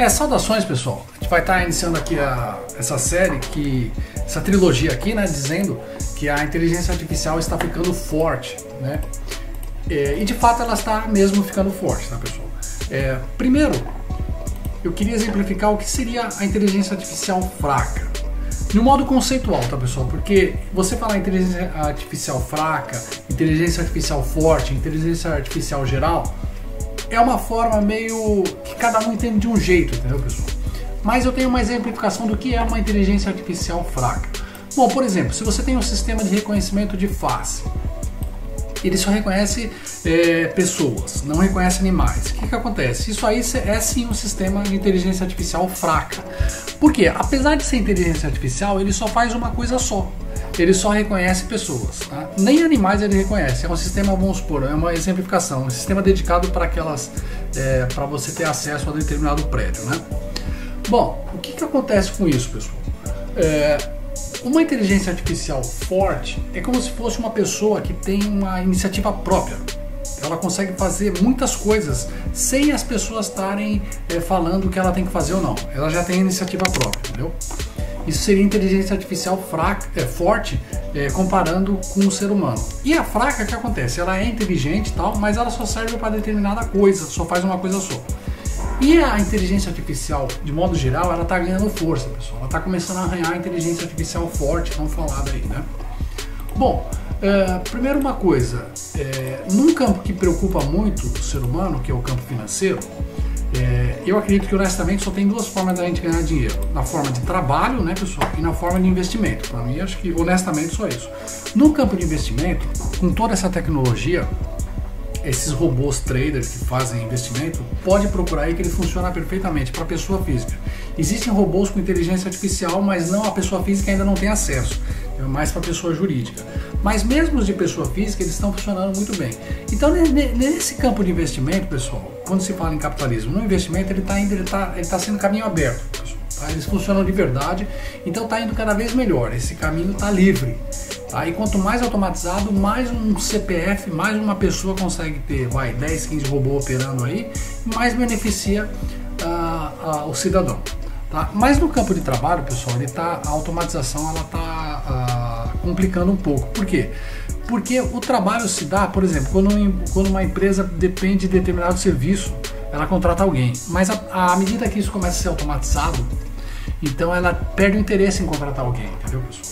Saudações, pessoal. A gente vai estar iniciando aqui essa série, essa trilogia aqui, né, dizendo que a inteligência artificial está ficando forte, né? E de fato ela está mesmo ficando forte, tá, pessoal? Primeiro, eu queria exemplificar o que seria a inteligência artificial fraca. De um modo conceitual, tá, pessoal? Porque você falar inteligência artificial fraca, inteligência artificial forte, inteligência artificial geral, é uma forma meio que cada um entende de um jeito, entendeu, pessoal? Mas eu tenho uma exemplificação do que é uma inteligência artificial fraca. Bom, por exemplo, se você tem um sistema de reconhecimento de face, ele só reconhece pessoas, não reconhece animais. O que acontece? Isso aí é sim um sistema de inteligência artificial fraca. Por quê? Apesar de ser inteligência artificial, ele só faz uma coisa só. Ele só reconhece pessoas, tá? Nem animais ele reconhece. É um sistema, vamos supor, é uma exemplificação, um sistema dedicado para para você ter acesso a determinado prédio, né? Bom, o que acontece com isso, pessoal? Uma inteligência artificial forte é como se fosse uma pessoa que tem uma iniciativa própria. Ela consegue fazer muitas coisas sem as pessoas estarem falando o que ela tem que fazer ou não. Ela já tem iniciativa própria, entendeu? Isso seria inteligência artificial forte, comparando com o ser humano. E a fraca, o que acontece? Ela é inteligente e tal, mas ela só serve para determinada coisa, só faz uma coisa só. E a inteligência artificial, de modo geral, ela está ganhando força, pessoal. Ela está começando a arranhar a inteligência artificial forte, não falada aí, né? Bom, primeiro uma coisa, num campo que preocupa muito o ser humano, que é o campo financeiro, eu acredito que honestamente só tem duas formas da gente ganhar dinheiro. Na forma de trabalho, né, pessoal, e na forma de investimento. Para mim, acho que honestamente só isso. No campo de investimento, com toda essa tecnologia, esses robôs traders que fazem investimento, pode procurar aí que ele funciona perfeitamente para a pessoa física. Existem robôs com inteligência artificial, mas não, a pessoa física ainda não tem acesso. É mais para a pessoa jurídica. Mas mesmo os de pessoa física, eles estão funcionando muito bem. Então, nesse campo de investimento, pessoal, quando se fala em capitalismo, no investimento ele está sendo caminho aberto, pessoal, tá? Eles funcionam de verdade, então está indo cada vez melhor. Esse caminho está livre. Tá? E quanto mais automatizado, mais um CPF, mais uma pessoa consegue ter 10, 15 robôs operando aí, mais beneficia o cidadão. Tá? Mas no campo de trabalho, pessoal, a automatização está complicando um pouco. Por quê? Porque o trabalho se dá, por exemplo, quando uma empresa depende de determinado serviço, ela contrata alguém. Mas à medida que isso começa a ser automatizado, então ela perde o interesse em contratar alguém, entendeu, pessoal?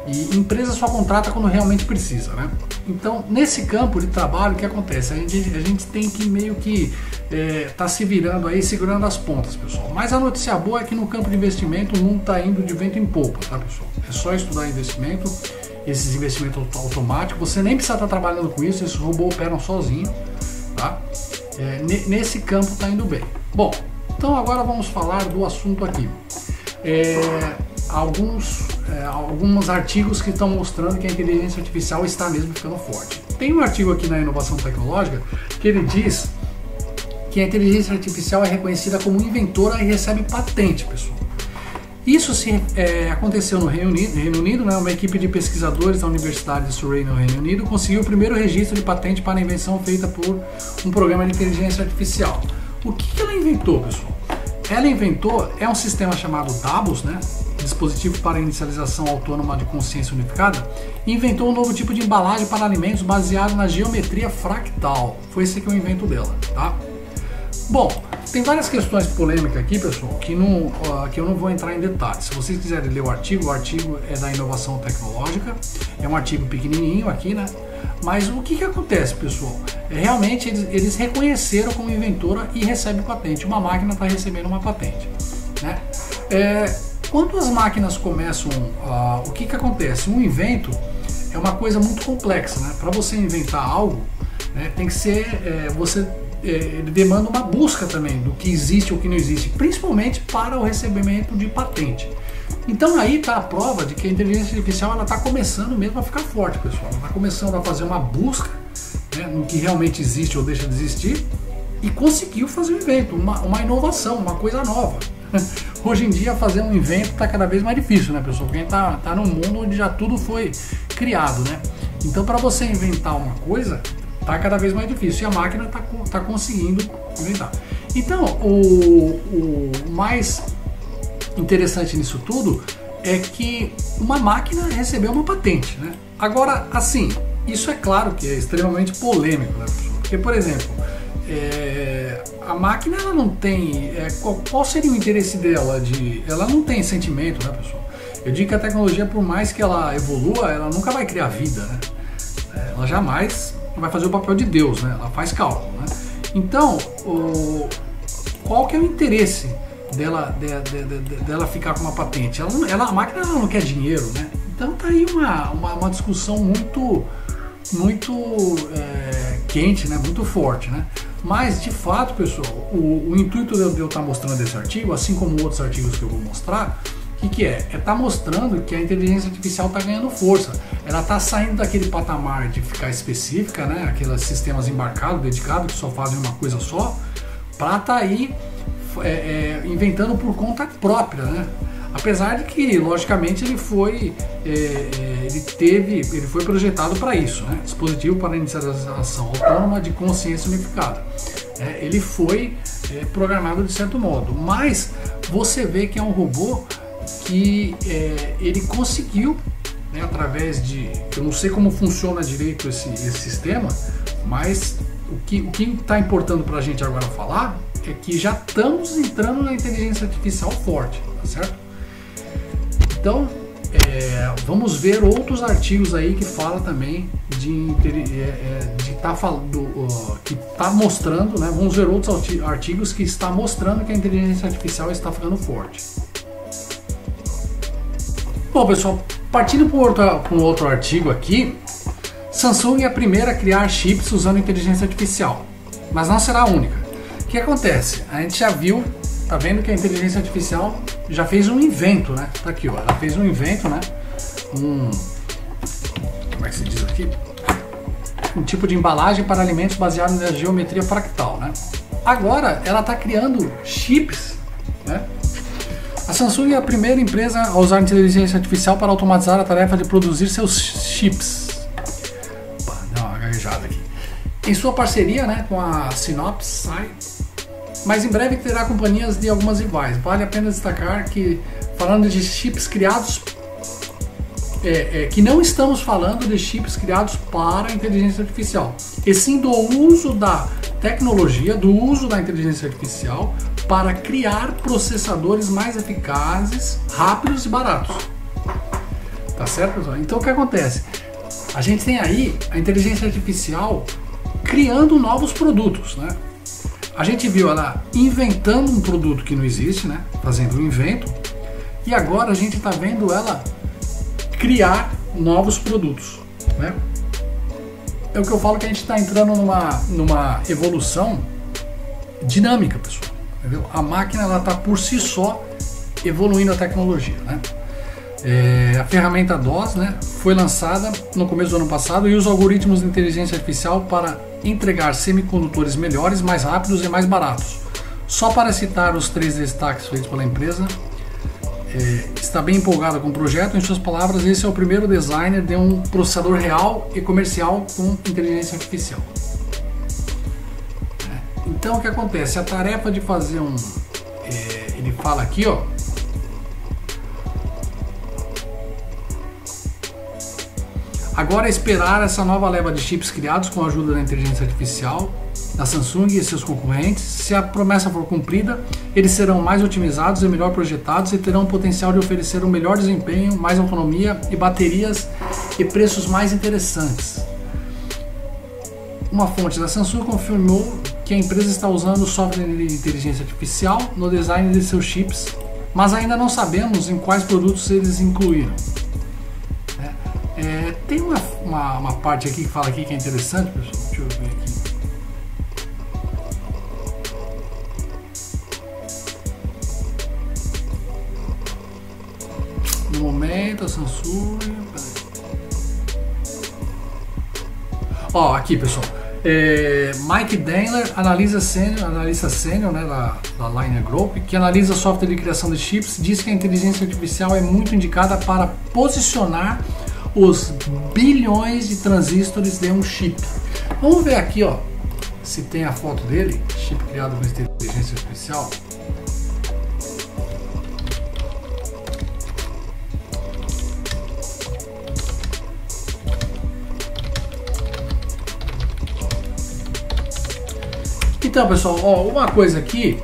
E empresa só contrata quando realmente precisa, né? Então, nesse campo de trabalho, o que acontece? A gente tem que meio que tá se virando aí, segurando as pontas, pessoal. Mas a notícia boa é que no campo de investimento o mundo está indo de vento em popa, tá, pessoal? É só estudar investimento, esses investimentos automáticos. Você nem precisa estar trabalhando com isso, esses robôs operam sozinhos, tá? Nesse campo está indo bem. Bom, então agora vamos falar do assunto aqui. Alguns artigos que estão mostrando que a inteligência artificial está mesmo ficando forte. Tem um artigo aqui na Inovação Tecnológica que ele diz que a inteligência artificial é reconhecida como inventora e recebe patente, pessoal. Isso aconteceu no Reino Unido, né? Uma equipe de pesquisadores da Universidade de Surrey, no Reino Unido, conseguiu o primeiro registro de patente para a invenção feita por um programa de inteligência artificial. O que ela inventou, pessoal? Ela inventou um sistema chamado DABUS, né? Dispositivo para inicialização autônoma de consciência unificada, e inventou um novo tipo de embalagem para alimentos baseado na geometria fractal. Foi esse que é o invento dela, tá? Bom, tem várias questões polêmicas aqui, pessoal, que eu não vou entrar em detalhes. Se vocês quiserem ler o artigo é da Inovação Tecnológica, é um artigo pequenininho aqui, né? Mas o que acontece, pessoal? Realmente eles reconheceram como inventora e recebem patente. Uma máquina está recebendo uma patente, né? Quando as máquinas começam, o que acontece? Um invento é uma coisa muito complexa, né? Para você inventar algo, né, tem que ser, ele demanda uma busca também do que existe ou que não existe, principalmente para o recebimento de patente. Então aí está a prova de que a inteligência artificial está começando mesmo a ficar forte, pessoal. Ela está começando a fazer uma busca, né, no que realmente existe ou deixa de existir, e conseguiu fazer um invento, uma inovação, uma coisa nova. Hoje em dia fazer um invento está cada vez mais difícil, né, pessoal? Porque tá num mundo onde já tudo foi criado, né? Então para você inventar uma coisa, tá cada vez mais difícil, e a máquina tá conseguindo inventar. Então, o mais interessante nisso tudo é que uma máquina recebeu uma patente, né? Agora, assim, isso é claro que é extremamente polêmico, né, pessoal? Porque, por exemplo, a máquina ela não tem... qual seria o interesse dela? Ela não tem sentimento, né, pessoal? Eu digo que a tecnologia, por mais que ela evolua, ela nunca vai criar vida, né? Ela jamais vai fazer o papel de Deus, né? Ela faz cálculo, né? Então, qual que é o interesse dela ficar com uma patente? A máquina ela não quer dinheiro, né? Então tá aí uma discussão muito quente, né? Muito forte, né? Mas, de fato, pessoal, o intuito de eu estar mostrando esse artigo, assim como outros artigos que eu vou mostrar, o que é? É estar mostrando que a inteligência artificial está ganhando força. Ela está saindo daquele patamar de ficar específica, né? Aqueles sistemas embarcados, dedicados, que só fazem uma coisa só, para estar aí inventando por conta própria, né? Apesar de que, logicamente, ele foi projetado para isso, né? Dispositivo para inicialização autônoma de consciência unificada. Ele foi programado de certo modo, mas você vê que é um robô que ele conseguiu, né, através de... Eu não sei como funciona direito esse sistema, mas o que está importando para a gente agora falar é que já estamos entrando na inteligência artificial forte, tá certo? Então, vamos ver outros artigos aí que fala também que está mostrando, né? Vamos ver outros artigos que está mostrando que a inteligência artificial está ficando forte. Bom, pessoal, partindo para um outro artigo aqui, Samsung é a primeira a criar chips usando inteligência artificial, mas não será a única. O que acontece? A gente já viu, tá vendo que a inteligência artificial já fez um invento, né? Tá aqui, ó, ela fez um invento, né? Como é que se diz aqui? Um tipo de embalagem para alimentos baseado na geometria fractal, né? Agora ela está criando chips, né? A Samsung é a primeira empresa a usar inteligência artificial para automatizar a tarefa de produzir seus chips. Opa, dá uma gaguejada aqui. Em sua parceria, né, com a Synopsys, mas em breve terá companhias de algumas rivais. Vale a pena destacar que, falando de chips criados, que não estamos falando de chips criados para a inteligência artificial, e sim do uso da tecnologia, do uso da inteligência artificial para criar processadores mais eficazes, rápidos e baratos. Tá certo, pessoal? Então o que acontece? A gente tem aí a inteligência artificial criando novos produtos, né? A gente viu ela inventando um produto que não existe, né? Fazendo um invento. E agora a gente está vendo ela criar novos produtos, né? É o que eu falo, que a gente está entrando numa evolução dinâmica, pessoal. Entendeu? A máquina ela está por si só evoluindo a tecnologia, né? A ferramenta DOS, né, foi lançada no começo do ano passado e usa algoritmos de inteligência artificial para entregar semicondutores melhores, mais rápidos e mais baratos. Só para citar os 3 destaques feitos pela empresa, está bem empolgada com o projeto. Em suas palavras, esse é o primeiro designer de um processador real e comercial com inteligência artificial. Então o que acontece? A tarefa de fazer ele fala aqui, ó. Agora é esperar essa nova leva de chips criados com a ajuda da inteligência artificial da Samsung e seus concorrentes. Se a promessa for cumprida, eles serão mais otimizados e melhor projetados e terão o potencial de oferecer um melhor desempenho, mais autonomia e baterias e preços mais interessantes. Uma fonte da Samsung confirmou que a empresa está usando software de inteligência artificial no design de seus chips, mas ainda não sabemos em quais produtos eles incluíram. Tem uma parte aqui que fala aqui que é interessante, pessoal. Deixa eu ver aqui. No momento, a Samsung... Ó, aqui, pessoal. Mike Daimler, analista sênior, né, da Liner Group, que analisa software de criação de chips, diz que a inteligência artificial é muito indicada para posicionar os bilhões de transistores de um chip. Vamos ver aqui, ó. se tem a foto dele, chip criado com inteligência artificial. Então, pessoal, ó, uma coisa aqui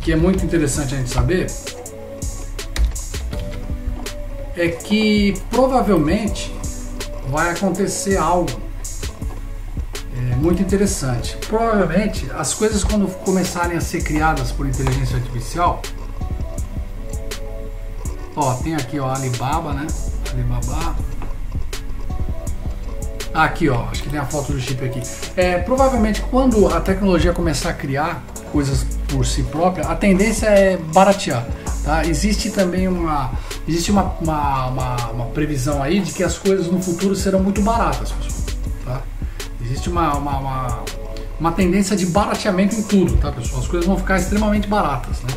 que é muito interessante a gente saber é que provavelmente vai acontecer algo muito interessante. Provavelmente as coisas, quando começarem a ser criadas por inteligência artificial, ó, tem aqui, ó, Alibaba, né? Alibaba. Aqui, ó, acho que tem a foto do chip aqui. Provavelmente quando a tecnologia começar a criar coisas por si própria, a tendência é baratear, tá? Existe também uma previsão aí de que as coisas no futuro serão muito baratas, pessoal, tá? Existe uma tendência de barateamento em tudo, tá, pessoal? As coisas vão ficar extremamente baratas, né?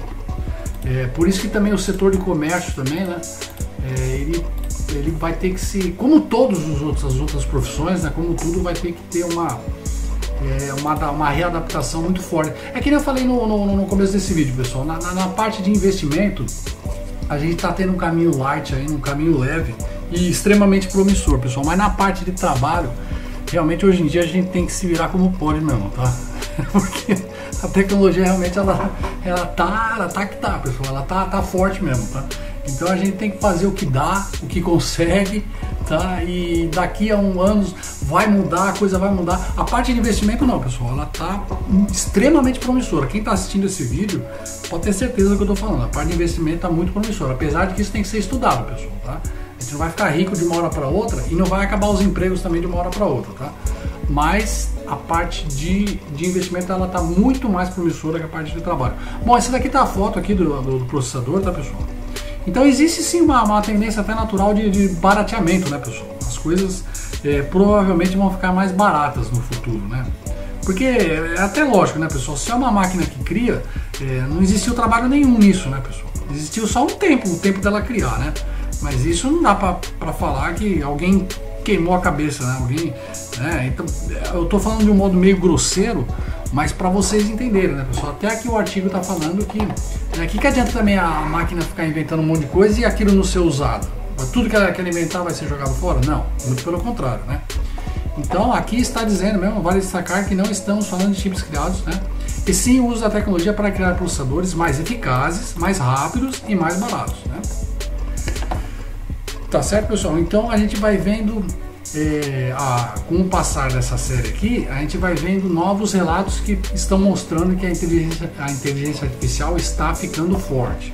Por isso que também o setor de comércio também, né? Ele vai ter que se, como todas as outras profissões, né? Como tudo, vai ter que ter uma readaptação muito forte. É que nem eu falei no começo desse vídeo, pessoal. Na parte de investimento, a gente está tendo um caminho light aí, um caminho leve e extremamente promissor, pessoal. Mas na parte de trabalho, realmente hoje em dia a gente tem que se virar como pode mesmo, tá? Porque a tecnologia realmente ela tá, pessoal. Ela tá forte mesmo, tá? Então a gente tem que fazer o que dá, o que consegue, tá? E daqui a anos vai mudar, a coisa vai mudar. A parte de investimento não, pessoal, ela tá extremamente promissora. Quem está assistindo esse vídeo pode ter certeza do que eu tô falando. A parte de investimento tá muito promissora, apesar de que isso tem que ser estudado, pessoal, tá? A gente não vai ficar rico de uma hora para outra e não vai acabar os empregos também de uma hora para outra, tá? Mas a parte de investimento ela tá muito mais promissora que a parte de trabalho. Bom, essa daqui tá a foto aqui do processador, tá, pessoal? Então existe sim uma tendência até natural de barateamento, né, pessoal? As coisas provavelmente vão ficar mais baratas no futuro, né? Porque é até lógico, né, pessoal? Se é uma máquina que cria, não existiu trabalho nenhum nisso, né, pessoal? Existiu só o tempo dela criar, né? Mas isso não dá pra falar que alguém queimou a cabeça, né? Alguém, né? Então, eu tô falando de um modo meio grosseiro, mas para vocês entenderem, né, pessoal? Até aqui o artigo tá falando que adianta também a máquina ficar inventando um monte de coisa e aquilo não ser usado? Tudo que ela inventar vai ser jogado fora? Não, muito pelo contrário, né? Então aqui está dizendo mesmo, vale destacar que não estamos falando de chips criados, né? E sim o uso da tecnologia para criar processadores mais eficazes, mais rápidos e mais baratos, né? Tá certo, pessoal? Então a gente vai vendo, com o passar dessa série aqui, a gente vai vendo novos relatos que estão mostrando que a inteligência artificial está ficando forte.